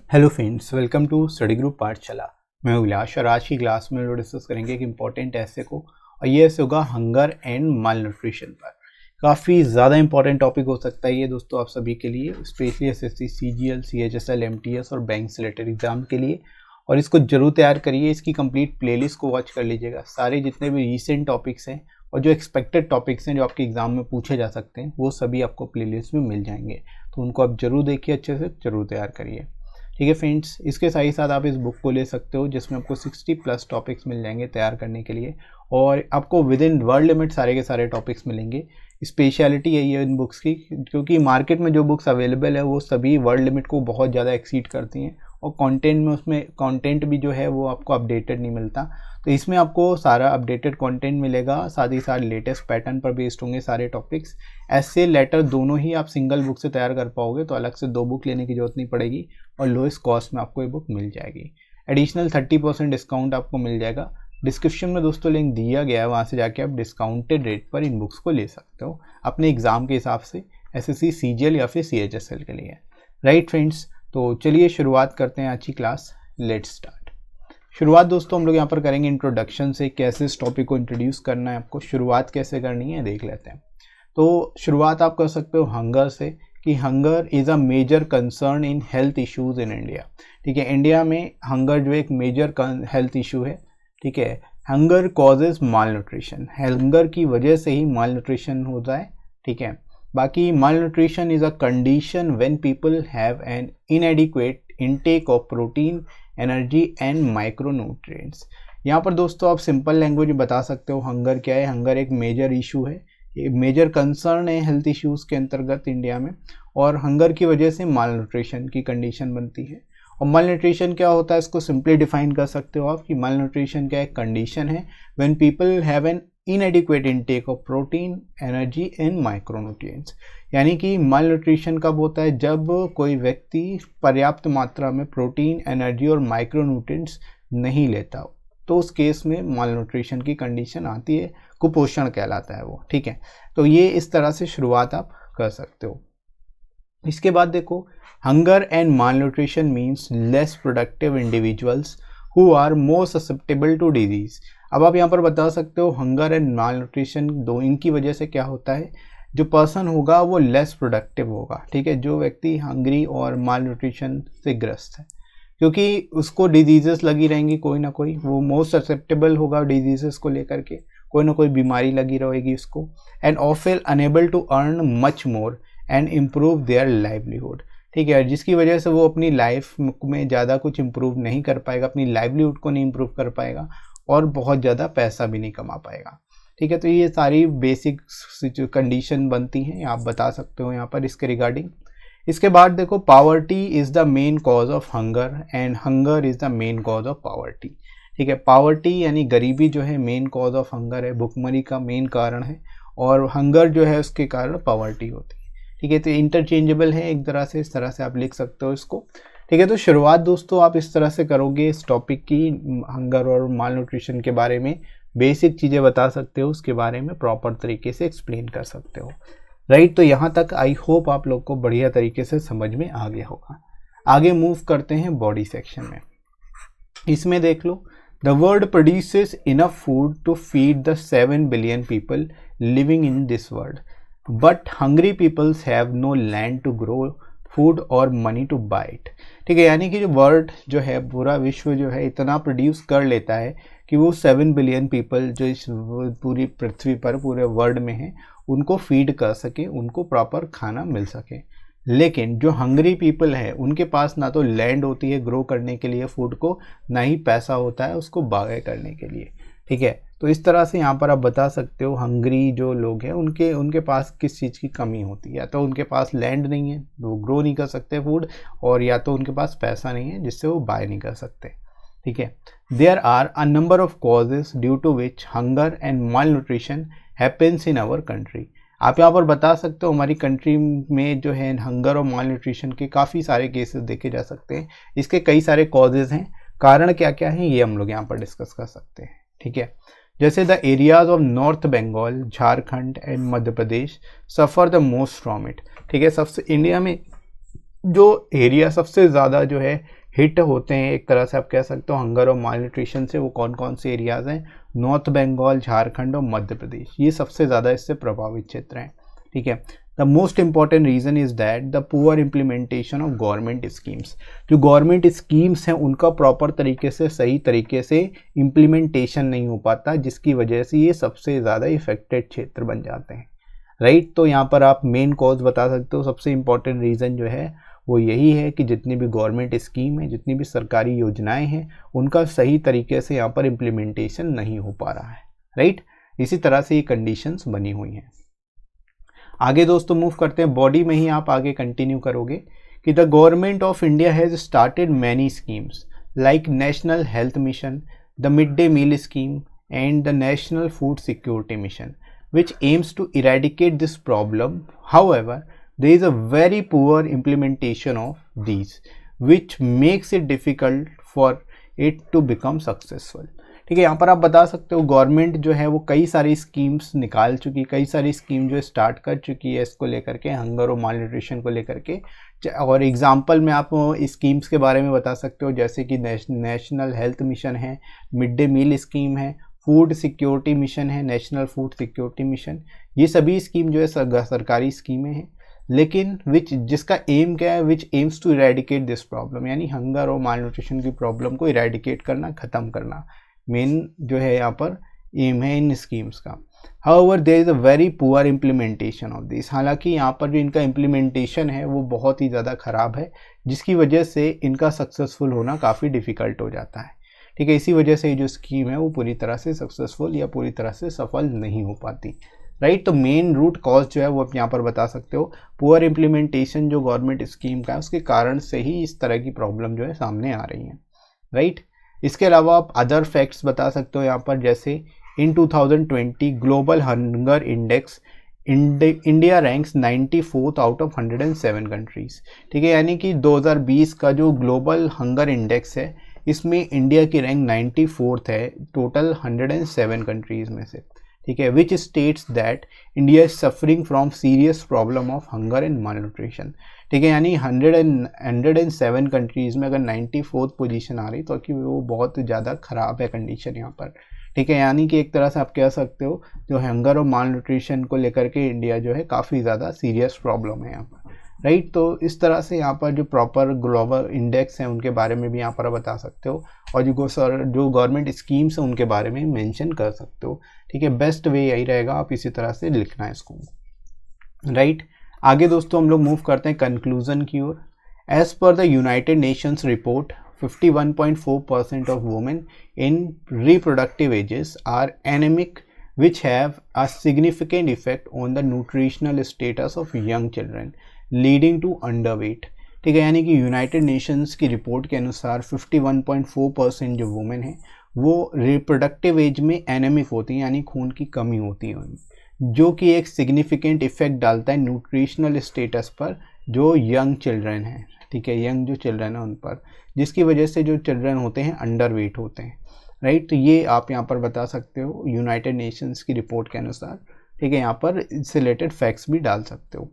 Hello friends, welcome to study group Pathshala. मैं उल्लास और आज की क्लास में लोग डिस्कस करेंगे एक इम्पॉर्टेंट ऐसे को, और ये ऐसे होगा हंगर एंड माल न्यूट्रिशन पर। काफ़ी ज़्यादा इंपॉर्टेंट टॉपिक हो सकता है ये दोस्तों आप सभी के लिए, specially SSC, CGL, CHSL, MTS और बैंक से रिलेटेड एग्जाम के लिए। और इसको जरूर तैयार करिए, इसकी कंप्लीट प्लेलिस्ट को वॉच कर लीजिएगा। सारे जितने भी रीसेंट टॉपिक्स हैं और जो एक्सपेक्टेड टॉपिक्स हैं जो आपके एग्जाम में पूछे जा सकते हैं वो सभी आपको प्लेलिस्ट में मिल जाएंगे, तो उनको आप जरूर देखिए, अच्छे से जरूर तैयार करिए। ठीक है फ्रेंड्स, इसके साथ ही साथ आप इस बुक को ले सकते हो जिसमें आपको 60+ टॉपिक्स मिल जाएंगे तैयार करने के लिए, और आपको विद इन वर्ड लिमिट सारे के सारे टॉपिक्स मिलेंगे। स्पेशलिटी यही है इन बुक्स की, क्योंकि मार्केट में जो बुक्स अवेलेबल है वो सभी वर्ड लिमिट को बहुत ज़्यादा एक्सीड करती हैं, और कंटेंट में उसमें कंटेंट भी जो है वो आपको अपडेटेड नहीं मिलता। तो इसमें आपको सारा अपडेटेड कंटेंट मिलेगा, साथ ही साथ लेटेस्ट पैटर्न पर बेस्ड होंगे सारे टॉपिक्स। ऐसे लेटर दोनों ही आप सिंगल बुक से तैयार कर पाओगे, तो अलग से 2 बुक लेने की जरूरत नहीं पड़ेगी और लोएस्ट कॉस्ट में आपको ये बुक मिल जाएगी। एडिशनल 30% डिस्काउंट आपको मिल जाएगा। डिस्क्रिप्शन में दोस्तों लिंक दिया गया है, वहाँ से जाके आप डिस्काउंटेड रेट पर इन बुक्स को ले सकते हो अपने एग्जाम के हिसाब से, एसएससी, सीजीएल या फिर सीएचएसएल के लिए। राइट फ्रेंड्स, तो चलिए शुरुआत करते हैं आज की क्लास। Let's start. शुरुआत दोस्तों हम लोग यहाँ पर करेंगे इंट्रोडक्शन से, कैसे इस टॉपिक को इंट्रोड्यूस करना है, आपको शुरुआत कैसे करनी है देख लेते हैं। तो शुरुआत आप कर सकते हो हंगर से, कि hunger is a major concern in health issues in India. ठीक है, इंडिया में हंगर जो एक मेजर हेल्थ इशू है। ठीक है, हंगर कॉजेज माल न्यूट्रिशन, हंगर की वजह से ही माल न्यूट्रिशन होता है। ठीक है, बाकी malnutrition is a condition when people have an inadequate intake of protein, energy and micronutrients. यहाँ पर दोस्तों आप सिंपल लैंग्वेज में बता सकते हो हंगर क्या है। हंगर एक मेजर इशू है, मेजर कंसर्न है हेल्थ इश्यूज के अंतर्गत इंडिया में, और हंगर की वजह से माल न्यूट्रिशन की कंडीशन बनती है। और माल न्यूट्रिशन क्या होता है, इसको सिंपली डिफाइन कर सकते हो आप कि माल न्यूट्रिशन क्या एक कंडीशन है when people have an inadequate intake of protein, energy and micronutrients. यानी कि माल न्यूट्रिशन कब होता है, जब कोई व्यक्ति पर्याप्त मात्रा में प्रोटीन, एनर्जी और माइक्रोन्यूट्रिएंट्स नहीं लेता, तो उस केस में माल न्यूट्रिशन की कंडीशन आती है, कुपोषण कहलाता है वो। ठीक है, तो ये इस तरह से शुरुआत आप कर सकते हो। इसके बाद देखो, hunger and malnutrition means less productive individuals who are more susceptible to disease. अब आप यहाँ पर बता सकते हो हंगर एंड माल न्यूट्रिशन दो, इनकी वजह से क्या होता है, जो पर्सन होगा वो लेस प्रोडक्टिव होगा। ठीक है, जो व्यक्ति हंग्री और माल न्यूट्रिशन से ग्रस्त है, क्योंकि उसको डिजीजेस लगी रहेंगी कोई ना कोई, वो मोस्ट ससेप्टेबल होगा डिजीजेस को लेकर के, कोई ना कोई बीमारी लगी रहेगी उसको, and often unable to earn much more and improve their livelihood. ठीक है, जिसकी वजह से वो अपनी लाइफ में ज़्यादा कुछ इम्प्रूव नहीं कर पाएगा, अपनी लाइवलीहुड को नहीं इम्प्रूव कर पाएगा और बहुत ज़्यादा पैसा भी नहीं कमा पाएगा। ठीक है, तो ये सारी बेसिक कंडीशन बनती हैं, आप बता सकते हो यहाँ पर इसके रिगार्डिंग। इसके बाद देखो, poverty is the main cause of hunger and hunger is the main cause of poverty. ठीक है, पावर्टी यानी गरीबी जो है मेन कॉज ऑफ हंगर है, भुखमरी का मेन कारण है, और हंगर जो है उसके कारण पावर्टी होती है। ठीक है, तो इंटरचेंजेबल है एक तरह से, इस तरह से आप लिख सकते हो इसको। ठीक है, तो शुरुआत दोस्तों आप इस तरह से करोगे इस टॉपिक की, हंगर और माल न्यूट्रिशन के बारे में बेसिक चीज़ें बता सकते हो, उसके बारे में प्रॉपर तरीके से एक्सप्लेन कर सकते हो। राइट, तो यहाँ तक आई होप आप लोग को बढ़िया तरीके से समझ में आ गया होगा। आगे मूव करते हैं बॉडी सेक्शन में। इसमें देख लो, the world produces enough food to feed the 7 billion people living in this world, but hungry peoples have no land to grow food और मनी टू बाय इट। ठीक है, यानी कि जो वर्ल्ड जो है, पूरा विश्व जो है इतना प्रोड्यूस कर लेता है कि वो 7 बिलियन पीपल जो इस पूरी पृथ्वी पर, पूरे वर्ल्ड में है, उनको फीड कर सके, उनको प्रॉपर खाना मिल सके। लेकिन जो हंग्री पीपल है उनके पास ना तो लैंड होती है ग्रो करने के लिए फूड को, ना ही पैसा होता है उसको बाय करने के लिए। ठीक है, तो इस तरह से यहाँ पर आप बता सकते हो हंग्री जो लोग हैं उनके पास किस चीज़ की कमी होती है, या तो उनके पास लैंड नहीं है, वो ग्रो नहीं कर सकते फूड, और या तो उनके पास पैसा नहीं है जिससे वो बाय नहीं कर सकते। ठीक है, there are a number of causes due to which hunger and malnutrition happens in our country. आप यहाँ पर बता सकते हो हमारी कंट्री में जो है हंगर और माल न्यूट्रिशन के काफ़ी सारे केसेस देखे जा सकते हैं। इसके कई सारे कॉजेज़ हैं, कारण क्या क्या हैं ये हम लोग यहाँ पर डिस्कस कर सकते हैं। ठीक है, जैसे the areas of north Bengal, Jharkhand and Madhya Pradesh suffer the most from it. ठीक है, सबसे इंडिया में जो एरिया सबसे ज़्यादा जो है हिट होते हैं एक तरह से आप कह सकते हो हंगर और माल न्यूट्रिशन से, वो कौन कौन से एरियाज़ हैं? नॉर्थ बंगाल, झारखंड और मध्य प्रदेश, ये सबसे ज़्यादा इससे प्रभावित क्षेत्र हैं। ठीक है, the most important reason is that the poor implementation of government schemes. जो गवर्नमेंट स्कीम्स हैं उनका प्रॉपर तरीके से, सही तरीके से इम्प्लीमेंटेशन नहीं हो पाता, जिसकी वजह से ये सबसे ज़्यादा इफेक्टेड क्षेत्र बन जाते हैं। राइट, तो यहाँ पर आप मेन कॉज बता सकते हो, सबसे इम्पॉर्टेंट रीज़न जो है वो यही है कि जितनी भी गवर्नमेंट स्कीम है, जितनी भी सरकारी योजनाएं हैं, उनका सही तरीके से यहाँ पर इम्प्लीमेंटेशन नहीं हो पा रहा है। राइट, इसी तरह से ये कंडीशंस बनी हुई हैं। आगे दोस्तों मूव करते हैं, बॉडी में ही आप आगे कंटिन्यू करोगे कि the government of India has started many schemes like national health mission, the mid day meal scheme and the national food security mission which aims to eradicate this problem. However, there is a very poor implementation of these, which makes it difficult for it to become successful. ठीक है, यहाँ पर आप बता सकते हो government जो है वो कई सारी स्कीम्स निकाल चुकी, कई सारी स्कीम जो स्टार्ट कर चुकी है इसको लेकर के, हंगर और माल न्यूट्रिशन को लेकर के। और एग्जांपल में आप स्कीम्स के बारे में बता सकते हो, जैसे कि नेशनल हेल्थ मिशन है, मिड डे मील स्कीम है, फूड सिक्योरिटी मिशन है, नेशनल फूड सिक्योरिटी मिशन। ये सभी स्कीम जो है सरकारी स्कीमें हैं, लेकिन जिसका एम क्या है? Which aims to eradicate this problem, यानी हंगर और माल न्यूट्रिशन की प्रॉब्लम को इरेडिकेट करना, ख़त्म करना, मेन जो है यहाँ पर एम है इन स्कीम्स का। However there is a very poor implementation of this. हालांकि यहाँ पर जो इनका इम्प्लीमेंटेशन है वो बहुत ही ज़्यादा ख़राब है, जिसकी वजह से इनका सक्सेसफुल होना काफ़ी डिफ़िकल्ट हो जाता है। ठीक है, इसी वजह से ये जो स्कीम है वो पूरी तरह से सक्सेसफुल या पूरी तरह से सफल नहीं हो पाती। राइट, तो मेन रूट कॉज जो है वो आप यहाँ पर बता सकते हो, पुअर इम्प्लीमेंटेशन जो गवर्नमेंट स्कीम का है उसके कारण से ही इस तरह की प्रॉब्लम जो है सामने आ रही है। राइट, इसके अलावा आप अदर फैक्ट्स बता सकते हो यहाँ पर, जैसे इन 2020 global hunger index India ranks 94th out of 107 countries. ठीक है, यानी कि 2020 का जो ग्लोबल हंगर इंडेक्स है इसमें इंडिया की रैंक 94th है टोटल 107 कंट्रीज़ में से। ठीक है, which states that India is suffering from serious problem of hunger and mall nutrition. ठीक है, यानी 107 कंट्रीज़ में अगर 94th पोजीशन आ रही तो कि वो बहुत ज़्यादा ख़राब है कंडीशन यहाँ पर। ठीक है, यानी कि एक तरह से आप कह सकते हो जो हंगर और माल न्यूट्रिशन को लेकर के इंडिया जो है काफ़ी ज़्यादा सीरियस प्रॉब्लम है यहाँ पर। राइट, तो इस तरह से यहाँ पर जो प्रॉपर ग्लोबल इंडेक्स हैं उनके बारे में भी यहाँ पर बता सकते हो, और जो गवर्नमेंट स्कीम्स हैं उनके बारे में मेंशन कर सकते हो। ठीक है, बेस्ट वे यही रहेगा, आप इसी तरह से लिखना है इसको। राइट, आगे दोस्तों हम लोग मूव करते हैं कंक्लूजन की ओर। As per the United Nations report 51.4% of women in reproductive ages are anemic, which have a significant effect on the nutritional status of young children, leading to underweight. ठीक है, यानी कि यूनाइटेड नेशंस की report के अनुसार 51.4% जो women है वो रिप्रोडक्टिव एज में एनेमिक होती हैं, यानी खून की कमी होती है, जो कि एक सिग्निफिकेंट इफेक्ट डालता है न्यूट्रिशनल स्टेटस पर जो यंग चिल्ड्रन हैं। ठीक है, यंग जो चिल्ड्रन है उन पर, जिसकी वजह से जो चिल्ड्रन होते हैं अंडर वेट होते हैं। राइट, तो ये आप यहाँ पर बता सकते हो यूनाइटेड नेशंस की रिपोर्ट के अनुसार। ठीक है, यहाँ पर इससे रिलेटेड फैक्ट्स भी डाल सकते हो।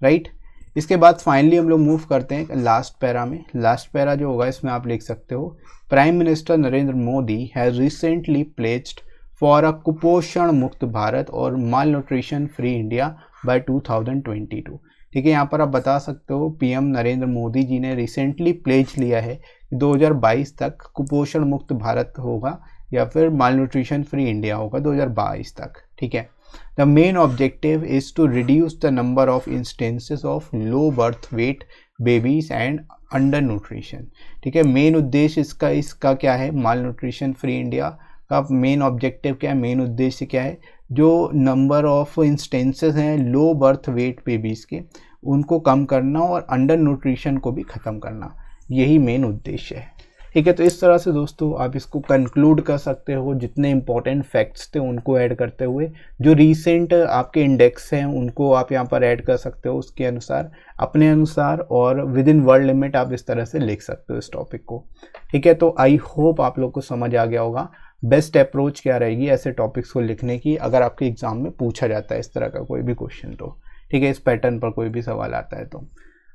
राइट, इसके बाद फाइनली हम लोग मूव करते हैं लास्ट पैरा में। लास्ट पैरा जो होगा इसमें आप लिख सकते हो, prime minister Narendra Modi has recently pledged for a कुपोषण मुक्त भारत और malnutrition free India by 2022। ठीक है, यहाँ पर आप बता सकते हो पीएम नरेंद्र मोदी जी ने रिसेंटली प्लेज लिया है कि 2022 तक कुपोषण मुक्त भारत होगा या फिर माल न्यूट्रिशन फ्री इंडिया होगा 2022 तक। ठीक है, the main objective is to reduce the number of instances of low birth weight babies and under nutrition. ठीक है, मेन उद्देश्य इसका क्या है? माल न्यूट्रिशन फ्री इंडिया का मेन ऑब्जेक्टिव क्या है, मेन उद्देश्य क्या है? जो नंबर ऑफ इंस्टेंसेस हैं लो बर्थ वेट बेबीज़ के उनको कम करना और अंडर न्यूट्रिशन को भी ख़त्म करना, यही मेन उद्देश्य है। ठीक है, तो इस तरह से दोस्तों आप इसको कंक्लूड कर सकते हो, जितने इंपॉर्टेंट फैक्ट्स थे उनको ऐड करते हुए, जो रीसेंट आपके इंडेक्स हैं उनको आप यहाँ पर ऐड कर सकते हो उसके अनुसार, अपने अनुसार, और विद इन वर्ड लिमिट आप इस तरह से लिख सकते हो इस टॉपिक को। ठीक है, तो आई होप आप लोग को समझ आ गया होगा बेस्ट अप्रोच क्या रहेगी ऐसे टॉपिक्स को लिखने की अगर आपके एग्जाम में पूछा जाता है इस तरह का कोई भी क्वेश्चन तो। ठीक है, इस पैटर्न पर कोई भी सवाल आता है तो।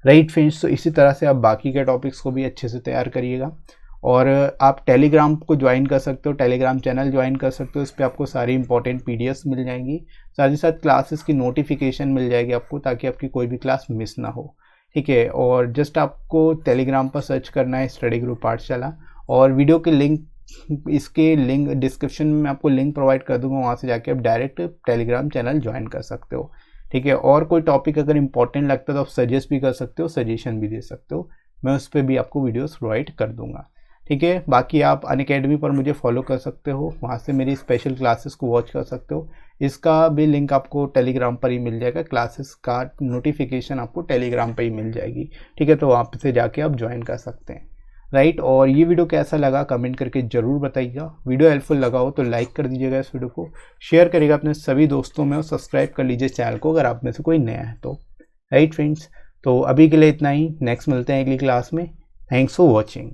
राइट फ्रेंड्स, तो इसी तरह से आप बाकी के टॉपिक्स को भी अच्छे से तैयार करिएगा। और आप टेलीग्राम को ज्वाइन कर सकते हो, टेलीग्राम चैनल ज्वाइन कर सकते हो। इस पर आपको सारी इंपॉर्टेंट पीडीएफ्स मिल जाएंगी, साथ ही साथ क्लासेस की नोटिफिकेशन मिल जाएगी आपको, ताकि आपकी कोई भी क्लास मिस ना हो। ठीक है, और जस्ट आपको टेलीग्राम पर सर्च करना है स्टडी ग्रुप पाठशाला, और वीडियो के लिंक, इसके लिंक डिस्क्रिप्शन में आपको लिंक प्रोवाइड कर दूंगा, वहाँ से जाके आप डायरेक्ट टेलीग्राम चैनल ज्वाइन कर सकते हो। ठीक है, और कोई टॉपिक अगर इंपॉर्टेंट लगता है तो आप सजेस्ट भी कर सकते हो, सजेशन भी दे सकते हो, मैं उस पर भी आपको वीडियोस प्रोवाइड कर दूंगा। ठीक है, बाकी आप अनअकैडमी पर मुझे फॉलो कर सकते हो, वहाँ से मेरी स्पेशल क्लासेस को वॉच कर सकते हो। इसका भी लिंक आपको टेलीग्राम पर ही मिल जाएगा, क्लासेस का नोटिफिकेशन आपको टेलीग्राम पर ही मिल जाएगी। ठीक है, तो वहाँ से जाके आप ज्वाइन कर सकते हैं। राइट, और ये वीडियो कैसा लगा कमेंट करके ज़रूर बताइएगा। वीडियो हेल्पफुल लगा हो तो लाइक कर दीजिएगा, इस वीडियो को शेयर करिएगा अपने सभी दोस्तों में, और सब्सक्राइब कर लीजिए चैनल को अगर आप में से कोई नया है तो। राइट फ्रेंड्स, तो अभी के लिए इतना ही, नेक्स्ट मिलते हैं अगली क्लास में। Thanks for watching.